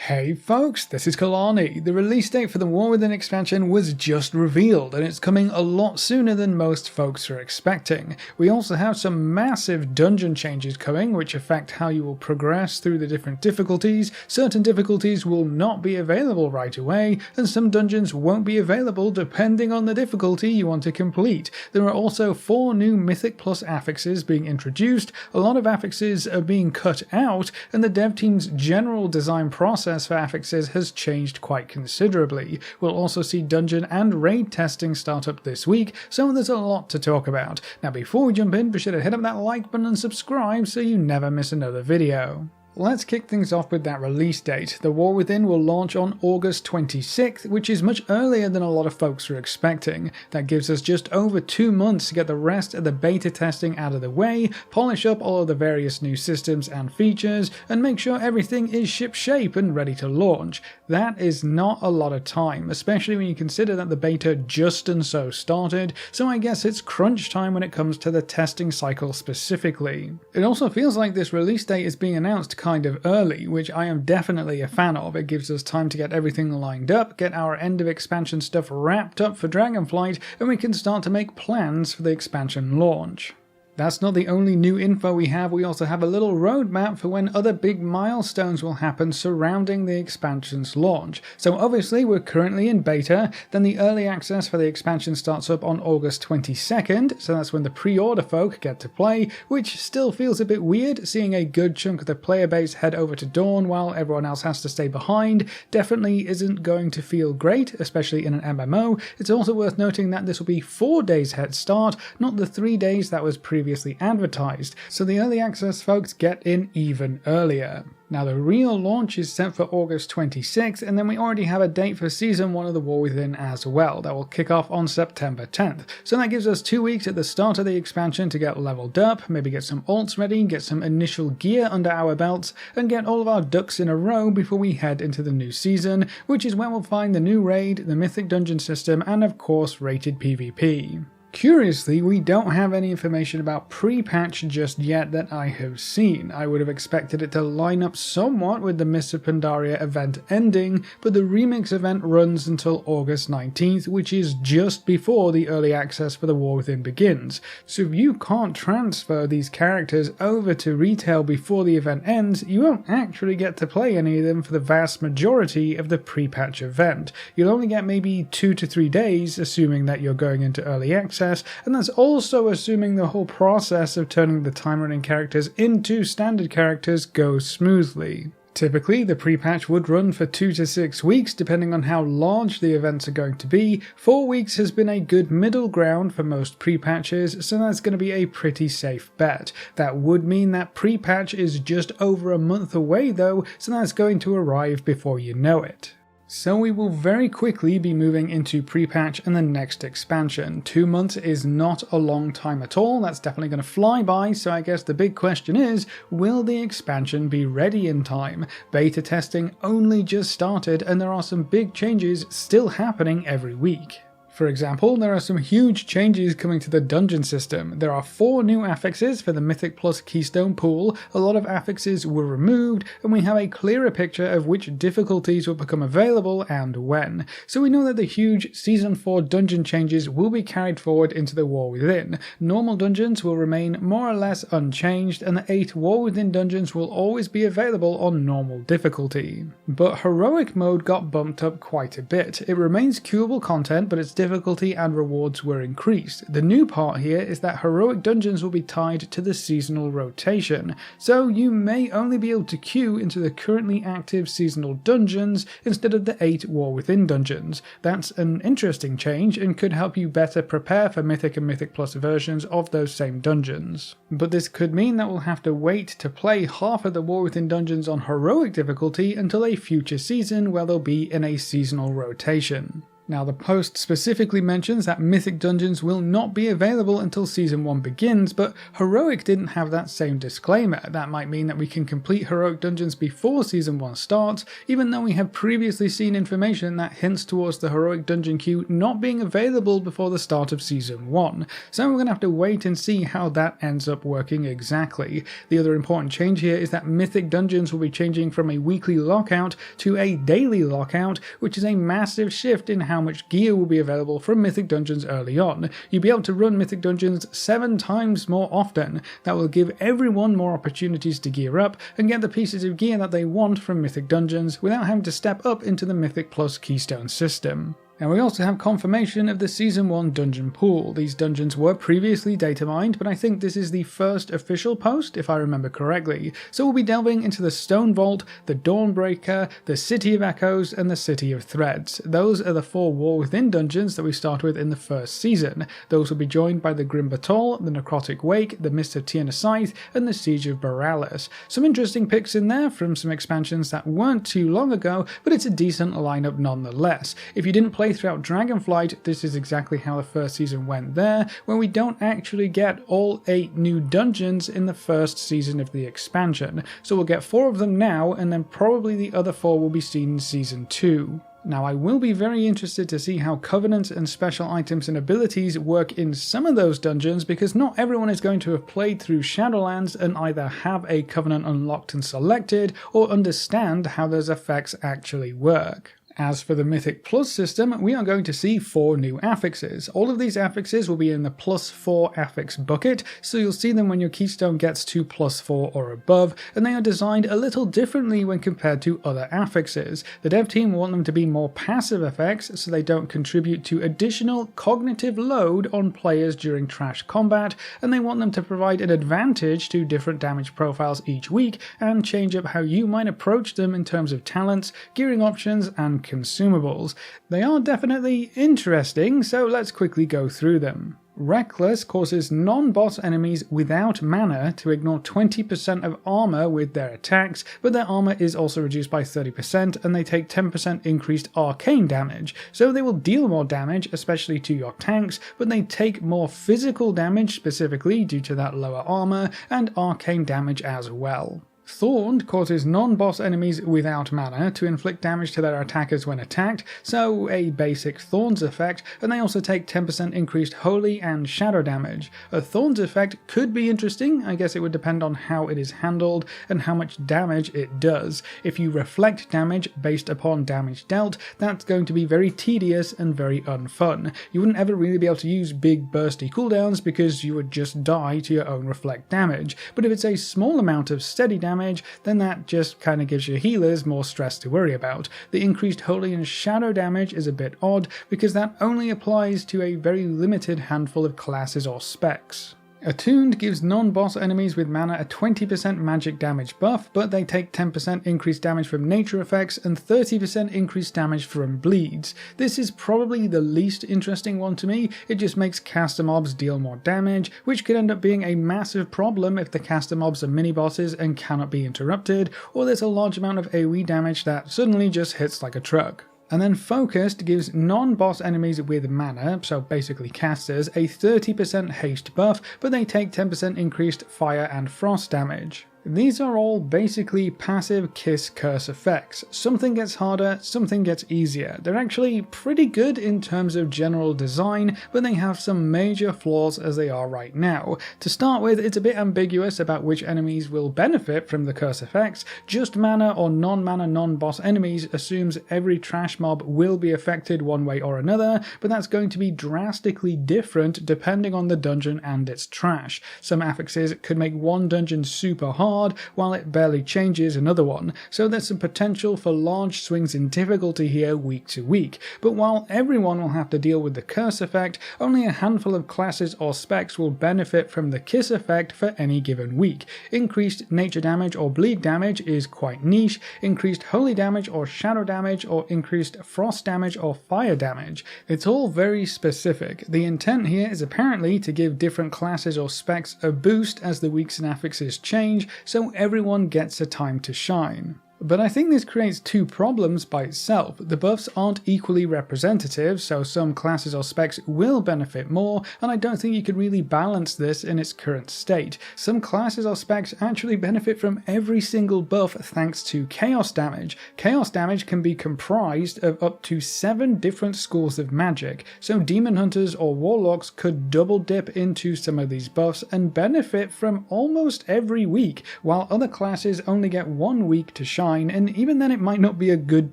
Hey folks, this is Kalani. The release date for the War Within expansion was just revealed, and it's coming a lot sooner than most folks are expecting. We also have some massive dungeon changes coming, which affect how you will progress through the different difficulties. Certain difficulties will not be available right away, and some dungeons won't be available depending on the difficulty you want to complete. There are also 4 new Mythic Plus affixes being introduced, a lot of affixes are being cut out, and the dev team's general design process for affixes has changed quite considerably. We'll also see dungeon and raid testing start up this week, so there's a lot to talk about. Now before we jump in, be sure to hit up that like button and subscribe so you never miss another video. Let's kick things off with that release date. The War Within will launch on August 26th, which is much earlier than a lot of folks are expecting. That gives us just over 2 months to get the rest of the beta testing out of the way, polish up all of the various new systems and features, and make sure everything is shipshape and ready to launch. That is not a lot of time, especially when you consider that the beta just and so started, so I guess it's crunch time when it comes to the testing cycle specifically. It also feels like this release date is being announced kind of early, which I am definitely a fan of. It gives us time to get everything lined up, get our end of expansion stuff wrapped up for Dragonflight, and we can start to make plans for the expansion launch. That's not the only new info we have. We also have a little roadmap for when other big milestones will happen surrounding the expansion's launch. So obviously we're currently in beta, then the early access for the expansion starts up on August 22nd, so that's when the pre-order folk get to play, which still feels a bit weird, seeing a good chunk of the player base head over to Dawn while everyone else has to stay behind. Definitely isn't going to feel great, especially in an MMO. It's also worth noting that this will be 4 days head start, not the 3 days that was previously advertised, so the early access folks get in even earlier. Now the real launch is set for August 26th, and then we already have a date for Season 1 of the War Within as well. That will kick off on September 10th. So that gives us 2 weeks at the start of the expansion to get leveled up, maybe get some alts ready, get some initial gear under our belts, and get all of our ducks in a row before we head into the new season, which is where we'll find the new raid, the mythic dungeon system, and of course rated PvP. Curiously, we don't have any information about Prepatch just yet that I have seen. I would have expected it to line up somewhat with the Mists of Pandaria event ending, but the Remix event runs until August 19th, which is just before the early access for the War Within begins. So if you can't transfer these characters over to retail before the event ends, you won't actually get to play any of them for the vast majority of the Prepatch event. You'll only get maybe 2 to 3 days, assuming that you're going into early access, and that's also assuming the whole process of turning the time-running characters into standard characters goes smoothly. Typically, the pre-patch would run for 2 to 6 weeks, depending on how large the events are going to be. 4 weeks has been a good middle ground for most pre-patches, so that's going to be a pretty safe bet. That would mean that pre-patch is just over a month away though, so that's going to arrive before you know it. So we will very quickly be moving into pre-patch and the next expansion. 2 months is not a long time at all, that's definitely going to fly by, so I guess the big question is, will the expansion be ready in time? Beta testing only just started and there are some big changes still happening every week. For example, there are some huge changes coming to the dungeon system. There are 4 new affixes for the Mythic Plus Keystone pool, a lot of affixes were removed, and we have a clearer picture of which difficulties will become available and when. So we know that the huge Season 4 dungeon changes will be carried forward into the War Within. Normal dungeons will remain more or less unchanged, and the 8 War Within dungeons will always be available on normal difficulty. But Heroic mode got bumped up quite a bit. It remains queuable content, but it's difficulty and rewards were increased. The new part here is that heroic dungeons will be tied to the seasonal rotation, so you may only be able to queue into the currently active seasonal dungeons instead of the 8 War Within dungeons. That's an interesting change and could help you better prepare for Mythic and Mythic Plus versions of those same dungeons. But this could mean that we'll have to wait to play half of the War Within dungeons on heroic difficulty until a future season where they'll be in a seasonal rotation. Now, the post specifically mentions that Mythic dungeons will not be available until Season 1 begins, but Heroic didn't have that same disclaimer. That might mean that we can complete Heroic dungeons before Season 1 starts, even though we have previously seen information that hints towards the Heroic dungeon queue not being available before the start of Season 1. So we're going to have to wait and see how that ends up working exactly. The other important change here is that Mythic dungeons will be changing from a weekly lockout to a daily lockout, which is a massive shift in how much gear will be available from Mythic dungeons early on. You'll be able to run Mythic dungeons 7 times more often. That will give everyone more opportunities to gear up and get the pieces of gear that they want from Mythic dungeons without having to step up into the Mythic Plus Keystone system. And we also have confirmation of the Season 1 dungeon pool. These dungeons were previously data mined, but I think this is the first official post, if I remember correctly. So we'll be delving into the Stone Vault, the Dawnbreaker, the City of Echoes, and the City of Threads. Those are the 4 War Within dungeons that we start with in the first season. Those will be joined by the Grim Battle, the Necrotic Wake, the Mist of Tierna Scythe, and the Siege of Borealis. Some interesting picks in there from some expansions that weren't too long ago, but it's a decent lineup nonetheless. If you didn't play throughout Dragonflight, this is exactly how the first season went there, where we don't actually get all 8 new dungeons in the first season of the expansion. So we'll get 4 of them now, and then probably the other 4 will be seen in Season 2. Now, I will be very interested to see how covenants and special items and abilities work in some of those dungeons, because not everyone is going to have played through Shadowlands and either have a covenant unlocked and selected, or understand how those effects actually work. As for the Mythic Plus system, we are going to see 4 new affixes. All of these affixes will be in the +4 affix bucket, so you'll see them when your keystone gets to +4 or above, and they are designed a little differently when compared to other affixes. The dev team want them to be more passive effects, so they don't contribute to additional cognitive load on players during trash combat, and they want them to provide an advantage to different damage profiles each week, and change up how you might approach them in terms of talents, gearing options, and consumables. They are definitely interesting, so let's quickly go through them. Reckless causes non-boss enemies without mana to ignore 20% of armor with their attacks, but their armor is also reduced by 30% and they take 10% increased arcane damage. So they will deal more damage, especially to your tanks, but they take more physical damage specifically due to that lower armor and arcane damage as well. Thorned causes non-boss enemies without mana to inflict damage to their attackers when attacked, so a basic Thorns effect, and they also take 10% increased holy and shadow damage. A Thorns effect could be interesting. I guess it would depend on how it is handled and how much damage it does. If you reflect damage based upon damage dealt, that's going to be very tedious and very unfun. You wouldn't ever really be able to use big bursty cooldowns because you would just die to your own reflect damage, but if it's a small amount of steady damage, then that just kind of gives your healers more stress to worry about. The increased holy and shadow damage is a bit odd because that only applies to a very limited handful of classes or specs. Attuned gives non-boss enemies with mana a 20% magic damage buff, but they take 10% increased damage from nature effects and 30% increased damage from bleeds. This is probably the least interesting one to me. It just makes caster mobs deal more damage, which could end up being a massive problem if the caster mobs are mini-bosses and cannot be interrupted, or there's a large amount of AoE damage that suddenly just hits like a truck. And then Focused gives non-boss enemies with mana, so basically casters, a 30% haste buff, but they take 10% increased fire and frost damage. These are all basically passive kiss curse effects. Something gets harder, something gets easier. They're actually pretty good in terms of general design, but they have some major flaws as they are right now. To start with, it's a bit ambiguous about which enemies will benefit from the curse effects. Just mana or non-mana non-boss enemies assumes every trash mob will be affected one way or another, but that's going to be drastically different depending on the dungeon and its trash. Some affixes could make one dungeon super hard, while it barely changes another one, so there's some potential for large swings in difficulty here week to week. But while everyone will have to deal with the curse effect, only a handful of classes or specs will benefit from the kiss effect for any given week. Increased nature damage or bleed damage is quite niche, increased holy damage or shadow damage, or increased frost damage or fire damage. It's all very specific. The intent here is apparently to give different classes or specs a boost as the weeks and affixes change, so everyone gets a time to shine. But I think this creates two problems by itself. The buffs aren't equally representative, so some classes or specs will benefit more, and I don't think you could really balance this in its current state. Some classes or specs actually benefit from every single buff thanks to chaos damage. Chaos damage can be comprised of up to 7 different schools of magic, so demon hunters or warlocks could double dip into some of these buffs and benefit from almost every week, while other classes only get 1 week to shine, and even then it might not be a good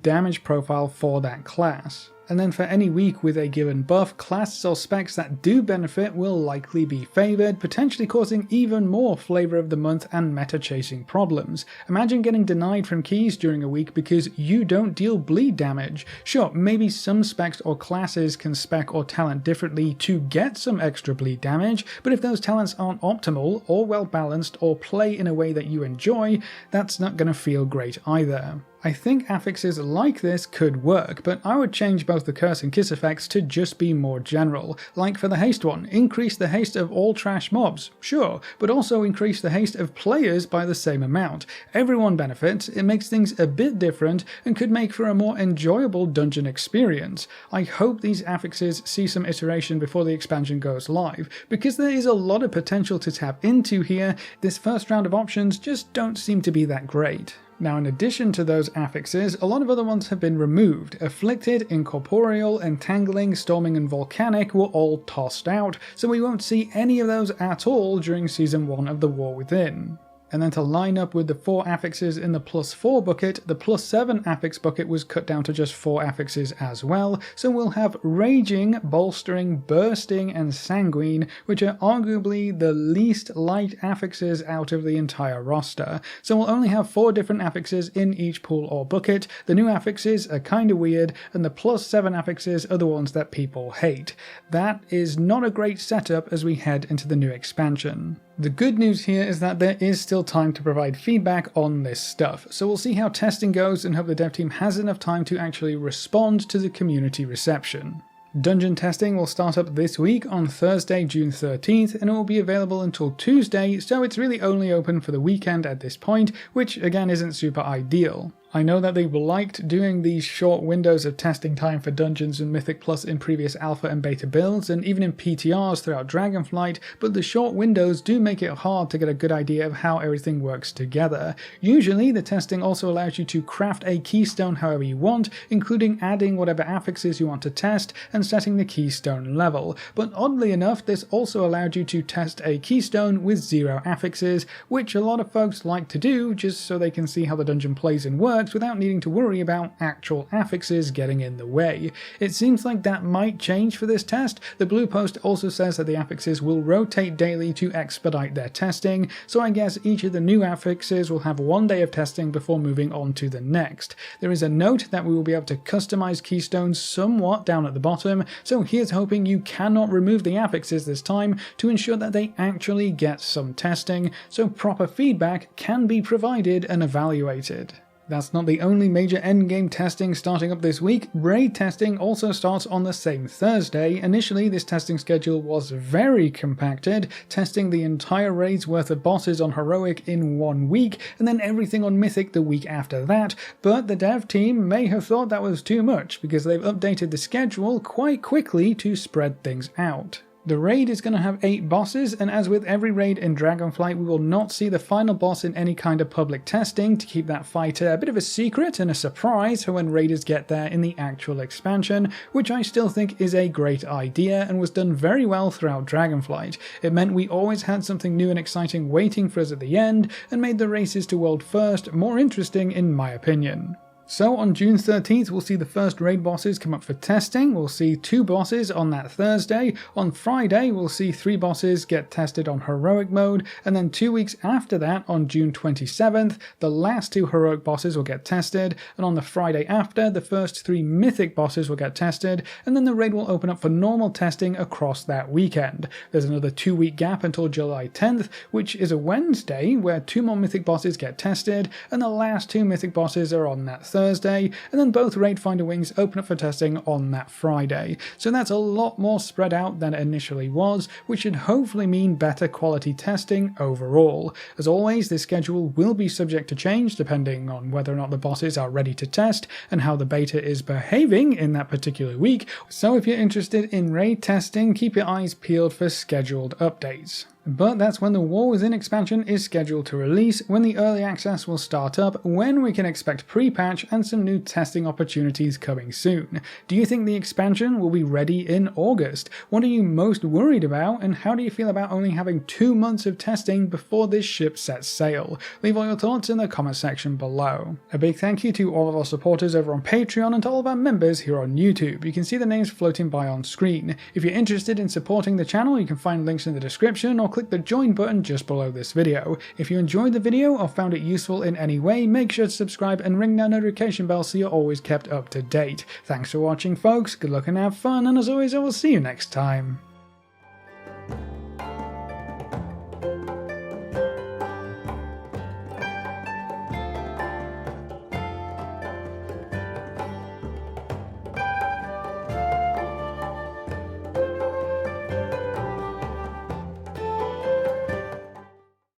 damage profile for that class. And then for any week with a given buff, classes or specs that do benefit will likely be favoured, potentially causing even more flavour of the month and meta chasing problems. Imagine getting denied from keys during a week because you don't deal bleed damage. Sure, maybe some specs or classes can spec or talent differently to get some extra bleed damage, but if those talents aren't optimal or well balanced or play in a way that you enjoy, that's not going to feel great either. I think affixes like this could work, but I would change both the curse and kiss effects to just be more general. Like for the haste one, increase the haste of all trash mobs, sure, but also increase the haste of players by the same amount. Everyone benefits, it makes things a bit different, and could make for a more enjoyable dungeon experience. I hope these affixes see some iteration before the expansion goes live, because there is a lot of potential to tap into here. This first round of options just don't seem to be that great. Now, in addition to those affixes, a lot of other ones have been removed. Afflicted, Incorporeal, Entangling, Storming and Volcanic were all tossed out, so we won't see any of those at all during Season 1 of The War Within. And then to line up with the 4 affixes in the +4 bucket, the +7 affix bucket was cut down to just 4 affixes as well, so we'll have Raging, Bolstering, Bursting and Sanguine, which are arguably the least light affixes out of the entire roster. So we'll only have 4 different affixes in each pool or bucket. The new affixes are kinda weird, and the +7 affixes are the ones that people hate. That is not a great setup as we head into the new expansion. The good news here is that there is still time to provide feedback on this stuff, so we'll see how testing goes and hope the dev team has enough time to actually respond to the community reception. Dungeon testing will start up this week on Thursday, June 13th, and it will be available until Tuesday, so it's really only open for the weekend at this point, which again isn't super ideal. I know that they've liked doing these short windows of testing time for Dungeons and Mythic Plus in previous alpha and beta builds, and even in PTRs throughout Dragonflight, but the short windows do make it hard to get a good idea of how everything works together. Usually, the testing also allows you to craft a keystone however you want, including adding whatever affixes you want to test and setting the keystone level. But oddly enough, this also allowed you to test a keystone with 0 affixes, which a lot of folks like to do just so they can see how the dungeon plays and works without needing to worry about actual affixes getting in the way. It seems like that might change for this test. The blue post also says that the affixes will rotate daily to expedite their testing, so I guess each of the new affixes will have 1 day of testing before moving on to the next. There is a note that we will be able to customize keystones somewhat down at the bottom, so here's hoping you cannot remove the affixes this time to ensure that they actually get some testing, so proper feedback can be provided and evaluated. That's not the only major endgame testing starting up this week. Raid testing also starts on the same Thursday. Initially, this testing schedule was very compacted, testing the entire raid's worth of bosses on Heroic in 1 week, and then everything on Mythic the week after that, but the dev team may have thought that was too much, because they've updated the schedule quite quickly to spread things out. The raid is going to have 8 bosses, and as with every raid in Dragonflight, we will not see the final boss in any kind of public testing to keep that fight a bit of a secret and a surprise for when raiders get there in the actual expansion, which I still think is a great idea and was done very well throughout Dragonflight. It meant we always had something new and exciting waiting for us at the end, and made the races to World First more interesting in my opinion. So on June 13th, we'll see the first raid bosses come up for testing. We'll see 2 bosses on that Thursday. On Friday, we'll see 3 bosses get tested on Heroic mode. And then 2 weeks after that, on June 27th, the last 2 Heroic bosses will get tested. And on the Friday after, the first 3 Mythic bosses will get tested. And then the raid will open up for normal testing across that weekend. There's another 2-week gap until July 10th, which is a Wednesday, where 2 more Mythic bosses get tested. And the last 2 Mythic bosses are on that Thursday. Thursday, and then both Raid Finder wings open up for testing on that Friday. So that's a lot more spread out than it initially was, which should hopefully mean better quality testing overall. As always, this schedule will be subject to change depending on whether or not the bosses are ready to test and how the beta is behaving in that particular week. So if you're interested in raid testing, keep your eyes peeled for scheduled updates. But that's when the War Within expansion is scheduled to release, when the early access will start up, when we can expect pre-patch and some new testing opportunities coming soon. Do you think the expansion will be ready in August? What are you most worried about, and how do you feel about only having 2 months of testing before this ship sets sail? Leave all your thoughts in the comment section below. A big thank you to all of our supporters over on Patreon and to all of our members here on YouTube. You can see the names floating by on screen. If you're interested in supporting the channel, you can find links in the description or click the join button just below this video. If you enjoyed the video or found it useful in any way, make sure to subscribe and ring that notification bell so you're always kept up to date. Thanks for watching, folks, good luck and have fun, and as always I will see you next time.